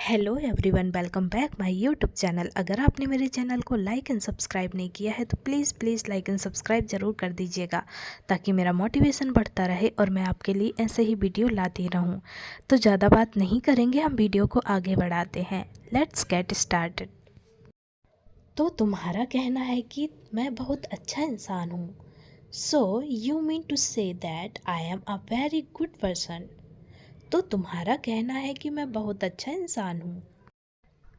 Hello everyone, welcome back my YouTube channel. अगर आपने मेरे चैनल को लाइक एंड सब्सक्राइब नहीं किया है तो प्लीज़ लाइक एंड सब्सक्राइब ज़रूर कर दीजिएगा, ताकि मेरा मोटिवेशन बढ़ता रहे और मैं आपके लिए ऐसे ही वीडियो लाती रहूं। तो ज़्यादा बात नहीं करेंगे, हम वीडियो को आगे बढ़ाते हैं। Let's get started. तो तुम्हारा कहना है कि मैं बहुत अच्छा इंसान हूँ। So you mean to say that I am a very good person. तो तुम्हारा कहना है कि मैं बहुत अच्छा इंसान हूँ।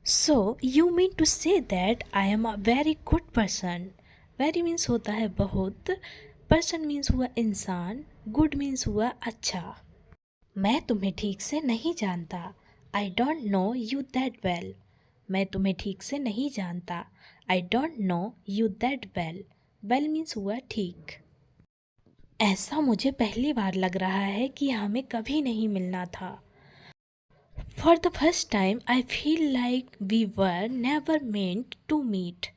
So you mean to say that I am a very good person. Very means होता है बहुत, पर्सन मीन्स हुआ इंसान, गुड मीन्स हुआ अच्छा। मैं तुम्हें ठीक से नहीं जानता। I don't know you that well. मैं तुम्हें ठीक से नहीं जानता। I don't know you that well. Well means हुआ ठीक। ऐसा मुझे पहली बार लग रहा है कि हमें कभी नहीं मिलना था। For the first time, I feel like we were never meant to meet.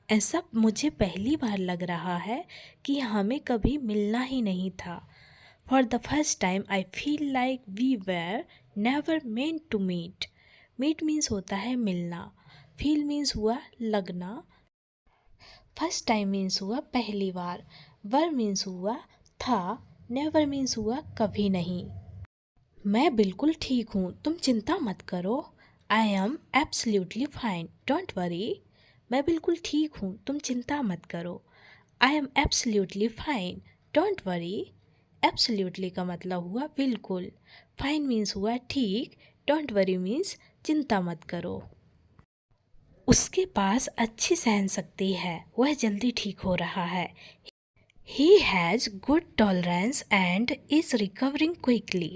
ऐसा मुझे पहली बार लग रहा है कि हमें कभी मिलना ही नहीं था। For the first time, I feel like we were never meant to meet. Meet means होता है मिलना। Feel means हुआ लगना। First time means हुआ पहली बार। Were means हुआ था। Never means हुआ कभी नहीं। मैं बिल्कुल ठीक हूँ, तुम चिंता मत करो। I am absolutely fine, don't worry. मैं बिल्कुल ठीक हूँ, तुम चिंता मत करो। I am absolutely fine, don't worry. Absolutely का मतलब हुआ बिल्कुल, फाइन मीन्स हुआ ठीक, डोंट वरी मीन्स चिंता मत करो। उसके पास अच्छी सहन शक्ति है, वह जल्दी ठीक हो रहा है। He has good tolerance and is recovering quickly.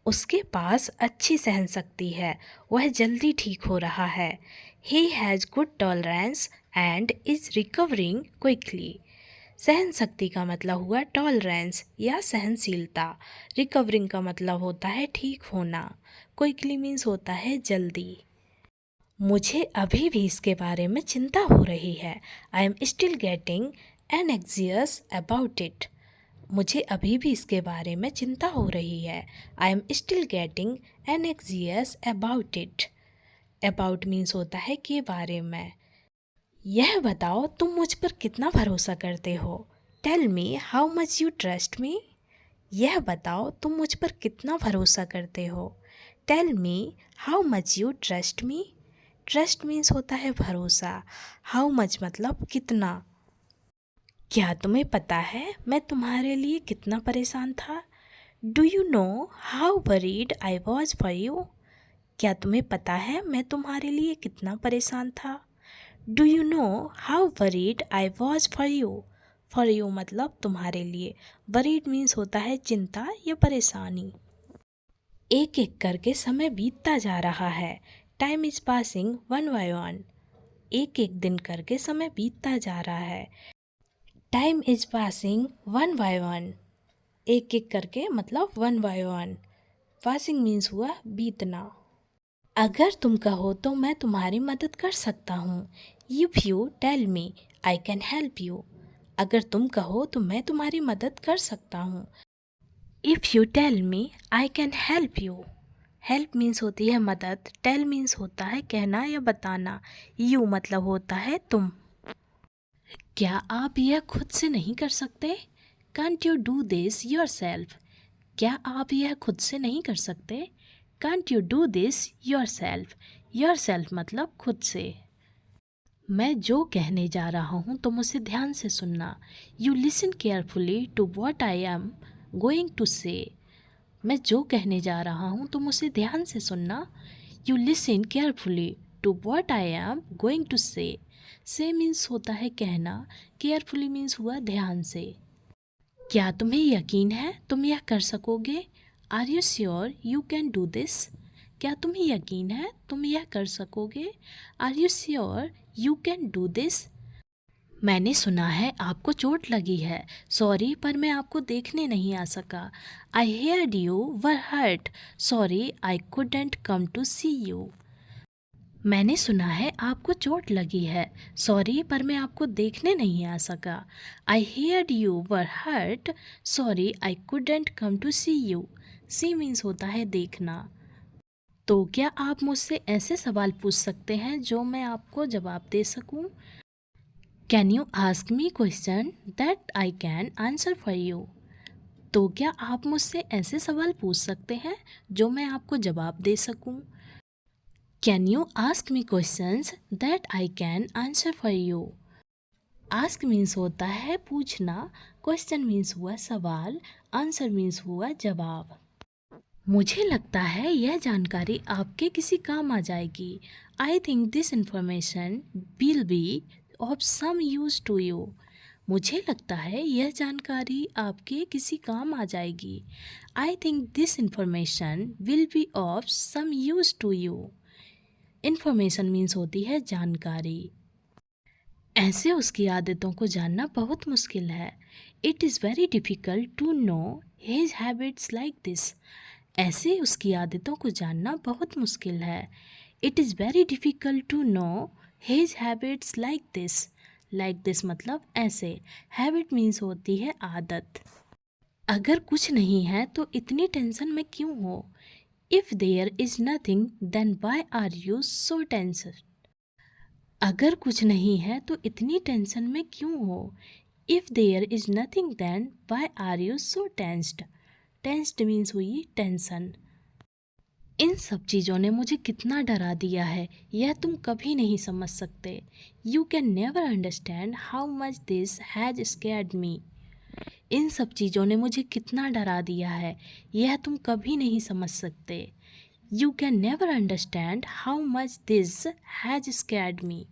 उसके पास अच्छी सहन शक्ति है, वह जल्दी ठीक हो रहा है। He has good tolerance and is recovering quickly. सहन शक्ति का मतलब हुआ टॉलरेंस या सहनशीलता। रिकवरिंग का मतलब होता है ठीक होना। क्विकली मीन्स होता है जल्दी। मुझे अभी भी इसके बारे में चिंता हो रही है। I am still getting anxious about it. मुझे अभी भी इसके बारे में चिंता हो रही है। I am still getting anxious about it. About मीन्स होता है के बारे में। यह बताओ तुम मुझ पर कितना भरोसा करते हो। Tell me how much you trust me. यह बताओ तुम मुझ पर कितना भरोसा करते हो। Tell me how much you trust me. Trust means होता है भरोसा। हाउ मच मतलब कितना। क्या तुम्हें पता है मैं तुम्हारे लिए कितना परेशान था। Do you know how worried I was for you. क्या तुम्हें पता है मैं तुम्हारे लिए कितना परेशान था। Do you know how worried I was for you. For you मतलब तुम्हारे लिए। वरीड मीन्स होता है चिंता या परेशानी। एक एक करके समय बीतता जा रहा है। Time is passing one by one. एक एक दिन करके समय बीतता जा रहा है। Time is passing one by one. एक एक करके मतलब one by one. Passing means हुआ बीतना। अगर तुम कहो तो मैं तुम्हारी मदद कर सकता हूँ। If you tell me I can help you. अगर तुम कहो तो मैं तुम्हारी मदद कर सकता हूँ। If you tell me I can help you. Help means होती है मदद। टेल मीन्स होता है कहना या बताना। यू मतलब होता है तुम। क्या आप यह खुद से नहीं कर सकते। Can't you do this your self. क्या आप यह खुद से नहीं कर सकते। Can't you do this your self. Your self मतलब खुद से। मैं जो कहने जा रहा हूँ तो मुझे ध्यान से सुनना। You listen carefully to what I am going to say. मैं जो कहने जा रहा हूँ तो मुझे ध्यान से सुनना। You listen carefully to what I am going to say means होता है कहना। केयरफुली मीन्स हुआ ध्यान से। क्या तुम्हें यकीन है तुम यह कर सकोगे। Are you sure you can do this. क्या तुम्हें यकीन है तुम यह कर सकोगे। Are you sure you can do this. मैंने सुना है आपको चोट लगी है। सॉरी पर मैं आपको देखने नहीं आ सका। I heard you were hurt. Sorry I couldn't come to see you. मैंने सुना है आपको चोट लगी है। सॉरी पर मैं आपको देखने नहीं आ सका। I heard you were hurt. Sorry I couldn't come to see you. See means होता है देखना। तो क्या आप मुझसे ऐसे सवाल पूछ सकते हैं जो मैं आपको जवाब दे सकूं? Can you ask me question that I can answer for you? तो क्या आप मुझसे ऐसे सवाल पूछ सकते हैं जो मैं आपको जवाब दे सकूं? Can you ask me questions that I can answer for you? Ask means होता है पूछना, क्वेश्चन मीन्स हुआ सवाल, आंसर मीन्स हुआ जवाब। मुझे लगता है यह जानकारी आपके किसी काम आ जाएगी। I think this information will be of some use to you. मुझे लगता है यह जानकारी आपके किसी काम आ जाएगी। I think this information will be of some use to you. Information means होती है जानकारी। ऐसे उसकी आदतों को जानना बहुत मुश्किल है। It is very difficult to know his habits like this. ऐसे उसकी आदतों को जानना बहुत मुश्किल है। It is very difficult to know his habits like this. Like this मतलब ऐसे। हैबिट मीन्स होती है आदत। अगर कुछ नहीं है तो इतनी टेंशन में क्यों हो? If there is nothing then why are you so tensed? अगर कुछ नहीं है तो इतनी टेंशन में क्यों हो? If there is nothing then why are you so tensed? Tensed means हुई टेंशन। इन सब चीज़ों ने मुझे कितना डरा दिया है यह तुम कभी नहीं समझ सकते। You can never understand how much this has scared me. इन सब चीज़ों ने मुझे कितना डरा दिया है यह तुम कभी नहीं समझ सकते। You can never understand how much this has scared me.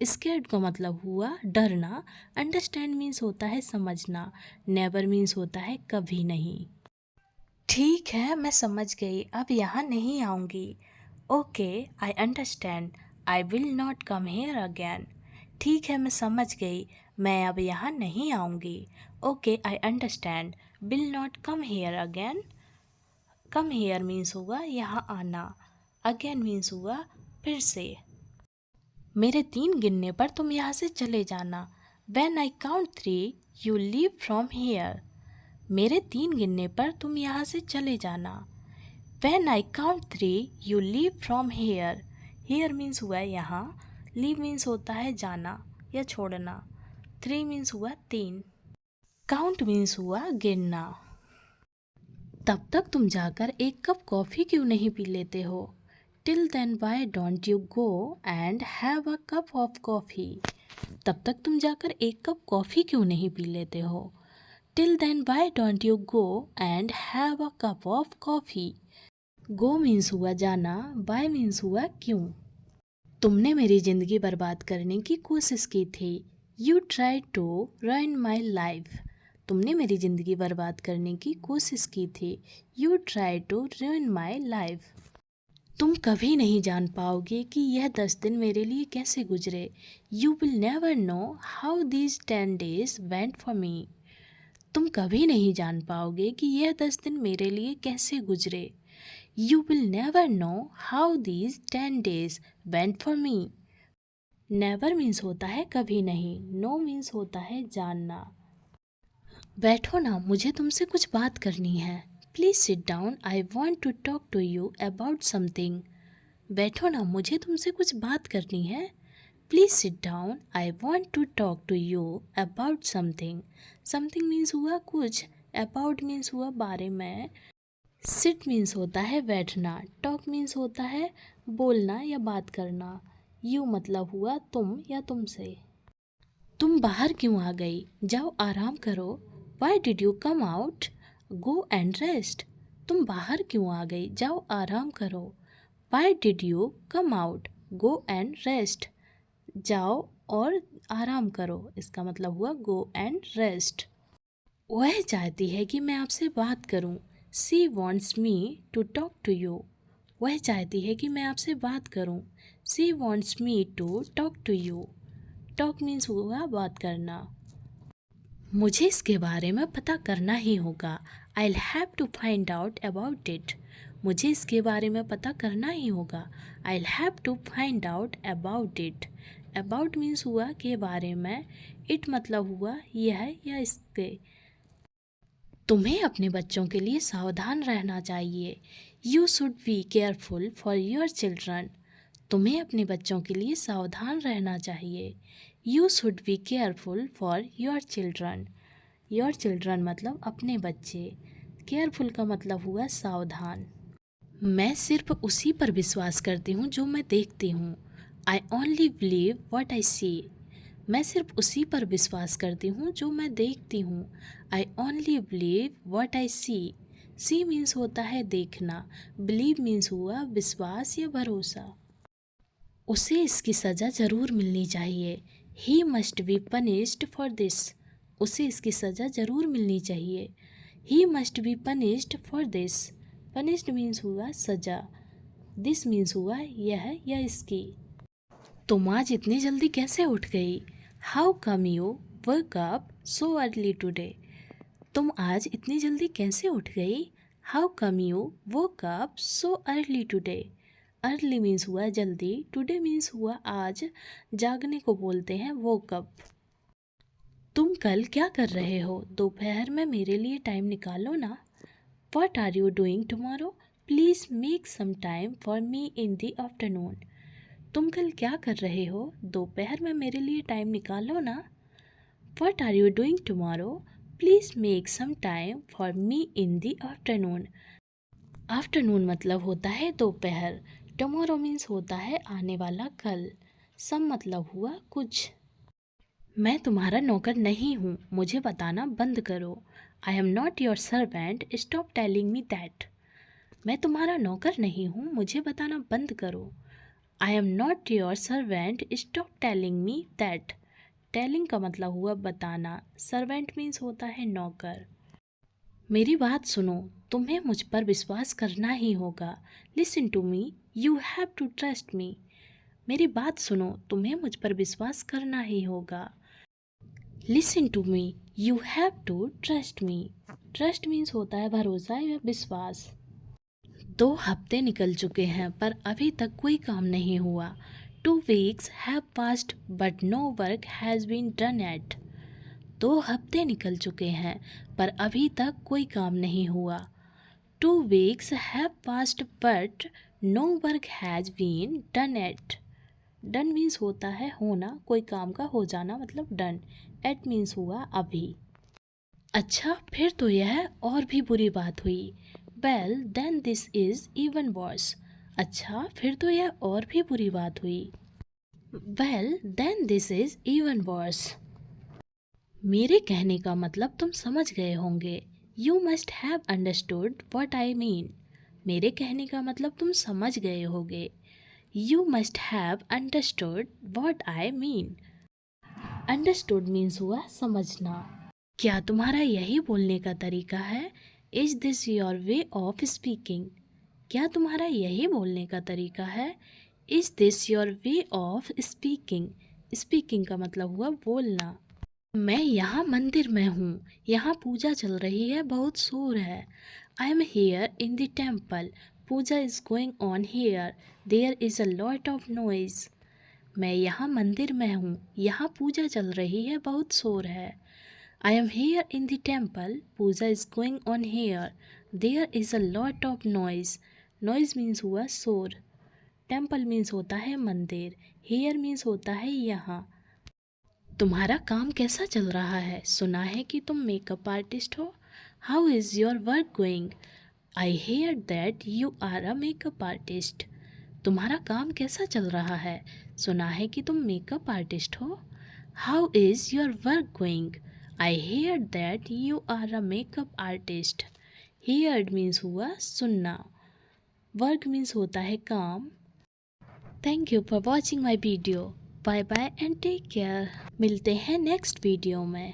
Scared का मतलब हुआ डरना। अंडरस्टैंड मीन्स होता है समझना। नेवर मीन्स होता है कभी नहीं। ठीक है, मैं समझ गई, अब यहाँ नहीं आऊँगी। Okay, I understand, I will not come here again. ठीक है, मैं समझ गई, मैं अब यहाँ नहीं आऊँगी। Okay, I understand, will not come here again. Come here means हुआ यहाँ आना, अगैन मीन्स हुआ फिर से। मेरे 3 गिनने पर तुम यहाँ से चले जाना। When I count 3 you leave from here. मेरे 3 गिनने पर तुम यहाँ से चले जाना। When I count 3 you leave from here. Here means हुआ यहाँ, लीव मीन्स होता है जाना या छोड़ना। 3 मीन्स हुआ 3। काउंट मीन्स हुआ गिनना। तब तक तुम जाकर एक कप कॉफ़ी क्यों नहीं पी लेते हो? Till then why don't you go and have a cup of coffee. तब तक तुम जाकर एक कप कॉफ़ी क्यों नहीं पी लेते हो? Till then why don't you go and have a cup of coffee. Go means हुआ जाना, वाई मीन्स हुआ क्यों। तुमने मेरी ज़िंदगी बर्बाद करने की कोशिश की थी। You try to ruin my life. तुमने मेरी ज़िंदगी बर्बाद करने की कोशिश की थी। You try to ruin my life. तुम कभी नहीं जान पाओगे कि यह 10 दिन मेरे लिए कैसे गुजरे। You will never know how these 10 days went for me. तुम कभी नहीं जान पाओगे कि यह 10 दिन मेरे लिए कैसे गुजरे। You will never know how these 10 days went for me. Never means होता है कभी नहीं। नो मीन्स होता है जानना। बैठो ना, मुझे तुमसे कुछ बात करनी है। Please sit down, I want to talk to you about something. बैठो ना, मुझे तुमसे कुछ बात करनी है। Please sit down, I want to talk to you about something. Something means हुआ कुछ, अबाउट मीन्स हुआ बारे में। सिट मीन्स होता है बैठना। टॉक मीन्स होता है बोलना या बात करना। यू मतलब हुआ तुम या तुमसे। तुम बाहर क्यों आ गई? जाओ आराम करो। Why did you come out? Go and rest. तुम बाहर क्यों आ गई? जाओ आराम करो। Why did you come out? Go and rest. जाओ और आराम करो, इसका मतलब हुआ गो एंड रेस्ट। वह चाहती है कि मैं आपसे बात करूं। She wants me to talk to you. वह चाहती है कि मैं आपसे बात करूं। She wants me to talk to you. Talk मीन्स हुआ बात करना। मुझे इसके बारे में पता करना ही होगा। I have to find out about it. मुझे इसके बारे में पता करना ही होगा। I have to find out about it. About means हुआ के बारे में, इट मतलब हुआ यह या इसके। तुम्हें अपने बच्चों के लिए सावधान रहना चाहिए। You should be careful for your children. तुम्हें अपने बच्चों के लिए सावधान रहना चाहिए। You should be careful for your children. Your children मतलब अपने बच्चे। केयरफुल का मतलब हुआ सावधान। मैं सिर्फ उसी पर विश्वास करती हूँ जो मैं देखती हूँ। I only believe what I see. मैं सिर्फ उसी पर विश्वास करती हूँ जो मैं देखती हूँ। I only believe what I see. See means होता है देखना, बिलीव मीन्स हुआ विश्वास या भरोसा। उसे इसकी सज़ा ज़रूर मिलनी चाहिए। He must be punished for this. उसे इसकी सज़ा ज़रूर मिलनी चाहिए। He must be punished for this. Punished means हुआ सज़ा, दिस मीन्स हुआ यह या इसकी। तुम आज इतनी जल्दी कैसे उठ गई? How come you work up so early today. तुम आज इतनी जल्दी कैसे उठ गई? How come you work up so early today. Early means हुआ जल्दी, टुडे मीन्स हुआ आज, जागने को बोलते हैं वोक अप। तुम कल क्या कर रहे हो? दोपहर में मेरे लिए टाइम निकालो ना। What are you doing tomorrow? Please make some time for me in the afternoon. तुम कल क्या कर रहे हो? दोपहर में मेरे लिए टाइम निकालो ना। What are you doing tomorrow? Please make some time for me in the afternoon. Afternoon मतलब होता है दोपहर। टुमारो मीन्स होता है आने वाला कल। सम मतलब हुआ कुछ। मैं तुम्हारा नौकर नहीं हूँ, मुझे बताना बंद करो। I am not your servant, stop telling me that. मैं तुम्हारा नौकर नहीं हूँ, मुझे बताना बंद करो। I am not your servant, stop telling me that. Telling का मतलब हुआ बताना, सर्वेंट मीन्स होता है नौकर। मेरी बात सुनो, तुम्हें मुझ पर विश्वास करना ही होगा। Listen to me, you have to trust me. मेरी बात सुनो, तुम्हें मुझ पर विश्वास करना ही होगा। Listen to me, you have to trust me. Trust means होता है भरोसा या विश्वास। 2 हफ्ते निकल चुके हैं पर अभी तक कोई काम नहीं हुआ। 2 weeks have passed but no work has been done yet। 2 हफ्ते निकल चुके हैं पर अभी तक कोई काम नहीं हुआ। 2 weeks have passed but no work has been done yet। Done means होता है होना, कोई काम का हो जाना मतलब डन। एट मीन्स हुआ अभी। अच्छा फिर तो यह और भी बुरी बात हुई। Well then this is even worse. अच्छा फिर तो यह और भी बुरी बात हुई। Well then this is even worse. मेरे कहने का मतलब तुम समझ गए होंगे। You must have understood what I mean. मेरे कहने का मतलब तुम समझ गए होंगे। You must have understood what I mean. Understood means हुआ समझना। क्या तुम्हारा यही बोलने का तरीका है? Is this your way of speaking. क्या तुम्हारा यही बोलने का तरीका है? Is this your way of speaking. Speaking का मतलब हुआ बोलना। मैं यहाँ मंदिर में हूँ, यहाँ पूजा चल रही है, बहुत शोर है। I am here in the temple, puja is going on here, there is a lot of noise. मैं यहाँ मंदिर में हूँ, यहाँ पूजा चल रही है, बहुत शोर है। I am here in the temple, puja is going on here, there is a lot of noise. Noise means हुआ शोर। टेम्पल मीन्स होता है मंदिर, हेयर मीन्स होता है यहाँ। तुम्हारा काम कैसा चल रहा है? सुना है कि तुम मेकअप आर्टिस्ट हो। How is your work going? I hear that you are a makeup artist. तुम्हारा काम कैसा चल रहा है? सुना है कि तुम मेकअप आर्टिस्ट हो। How is your work going? I hear that you are a makeup artist. Heard means हुआ सुनना, वर्क मीन्स होता है काम। Thank you for watching my video. Bye bye and take care. मिलते हैं नेक्स्ट वीडियो में।